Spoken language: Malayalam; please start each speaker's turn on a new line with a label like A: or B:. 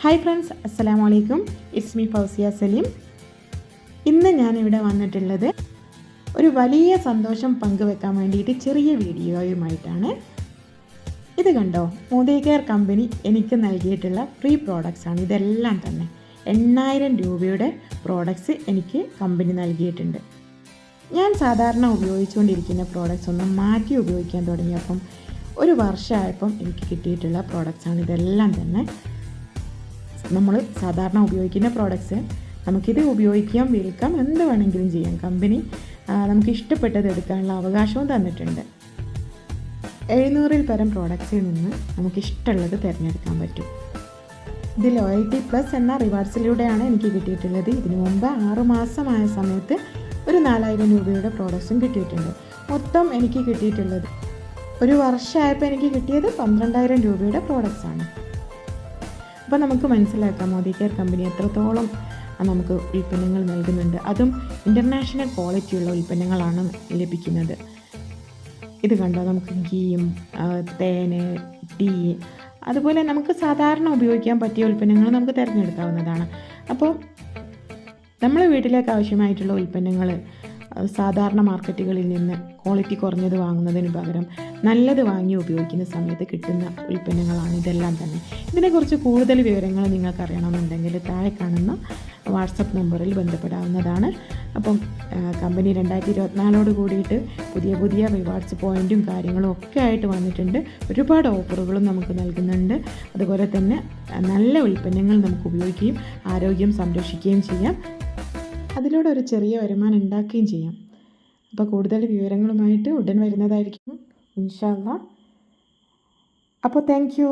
A: ഹായ് ഫ്രണ്ട്സ്, അസ്സലാമു അലൈക്കും. It's me Fousiya Saleem. ഇന്ന് ഞാനിവിടെ വന്നിട്ടുള്ളത് ഒരു വലിയ സന്തോഷം പങ്കുവെക്കാൻ വേണ്ടിയിട്ട് ചെറിയ വീഡിയോയുമായിട്ടാണ്. ഇത് കണ്ടോ, മോദി കെയർ കമ്പനി എനിക്ക് നൽകിയിട്ടുള്ള ഫ്രീ പ്രോഡക്റ്റ്സാണ് ഇതെല്ലാം തന്നെ. 8000 രൂപയുടെ പ്രോഡക്റ്റ്സ് എനിക്ക് കമ്പനി നൽകിയിട്ടുണ്ട്. ഞാൻ സാധാരണ ഉപയോഗിച്ചുകൊണ്ടിരിക്കുന്ന പ്രോഡക്റ്റ്സ് ഒന്നും മാറ്റി ഉപയോഗിക്കാൻ തുടങ്ങിയപ്പം ഒരു വർഷമായപ്പം എനിക്ക് കിട്ടിയിട്ടുള്ള പ്രോഡക്റ്റ്സാണ് ഇതെല്ലാം തന്നെ. നമ്മൾ സാധാരണ ഉപയോഗിക്കുന്ന പ്രോഡക്റ്റ്സ് നമുക്കിത് ഉപയോഗിക്കാം, വിൽക്കാം, എന്ത് വേണമെങ്കിലും ചെയ്യാം. കമ്പനി നമുക്ക് ഇഷ്ടപ്പെട്ടത് എടുക്കാനുള്ള അവകാശവും തന്നിട്ടുണ്ട്. 700-ൽ പരം പ്രോഡക്റ്റ്സിൽ നിന്ന് നമുക്കിഷ്ടമുള്ളത് തിരഞ്ഞെടുക്കാൻ പറ്റും. ഇത് ലോയൽറ്റി പ്ലസ് എന്ന റിവാർഡ്സിലൂടെയാണ് എനിക്ക് കിട്ടിയിട്ടുള്ളത്. ഇതിനു മുമ്പ് 6 മാസമായ സമയത്ത് ഒരു 4000 രൂപയുടെ പ്രോഡക്റ്റ്സും കിട്ടിയിട്ടുണ്ട്. മൊത്തം എനിക്ക് കിട്ടിയിട്ടുള്ളത് ഒരു വർഷമായപ്പോൾ എനിക്ക് കിട്ടിയത് 12000 രൂപയുടെ പ്രോഡക്റ്റ്സാണ്. അപ്പോൾ നമുക്ക് മനസ്സിലാക്കാം മോദി കെയർ കമ്പനി എത്രത്തോളം നമുക്ക് ഉൽപ്പന്നങ്ങൾ നൽകുന്നുണ്ട്. അതും ഇൻ്റർനാഷണൽ ക്വാളിറ്റിയുള്ള ഉൽപ്പന്നങ്ങളാണ് ലഭിക്കുന്നത്. ഇത് കണ്ടോ, നമുക്ക് ഗീയും തേന്, ടീ, അതുപോലെ നമുക്ക് സാധാരണ ഉപയോഗിക്കാൻ പറ്റിയ ഉൽപ്പന്നങ്ങൾ നമുക്ക് തിരഞ്ഞെടുക്കാവുന്നതാണ്. അപ്പോൾ നമ്മൾ വീട്ടിലേക്ക് ആവശ്യമായിട്ടുള്ള ഉൽപ്പന്നങ്ങൾ സാധാരണ മാർക്കറ്റുകളിൽ നിന്ന് ക്വാളിറ്റി കുറഞ്ഞത് വാങ്ങുന്നതിന് പകരം നല്ലത് വാങ്ങി ഉപയോഗിക്കുന്ന സമയത്ത് കിട്ടുന്ന ഉൽപ്പന്നങ്ങളാണ് ഇതെല്ലാം തന്നെ. ഇതിനെക്കുറിച്ച് കൂടുതൽ വിവരങ്ങൾ നിങ്ങൾക്ക് അറിയണമെന്നുണ്ടെങ്കിൽ താഴെ കാണുന്ന വാട്സപ്പ് നമ്പറിൽ ബന്ധപ്പെടാവുന്നതാണ്. അപ്പം കമ്പനി 2024 കൂടിയിട്ട് പുതിയ റിവാർഡ്സ് പോയിൻറ്റും കാര്യങ്ങളും ഒക്കെ ആയിട്ട് വന്നിട്ടുണ്ട്. ഒരുപാട് ഓഫറുകളും നമുക്ക് നൽകുന്നുണ്ട്. അതുപോലെ തന്നെ നല്ല ഉൽപ്പന്നങ്ങൾ നമുക്ക് ഉപയോഗിക്കുകയും ആരോഗ്യം സംരക്ഷിക്കുകയും ചെയ്യാം. അതിലൂടെ ഒരു ചെറിയ വരുമാനം ഉണ്ടാക്കുകയും ചെയ്യാം. അപ്പോൾ കൂടുതൽ വിവരങ്ങളുമായിട്ട് ഉടൻ വരുന്നതായിരിക്കും ഇൻഷാ അല്ലാഹ്. അപ്പോൾ താങ്ക് യു.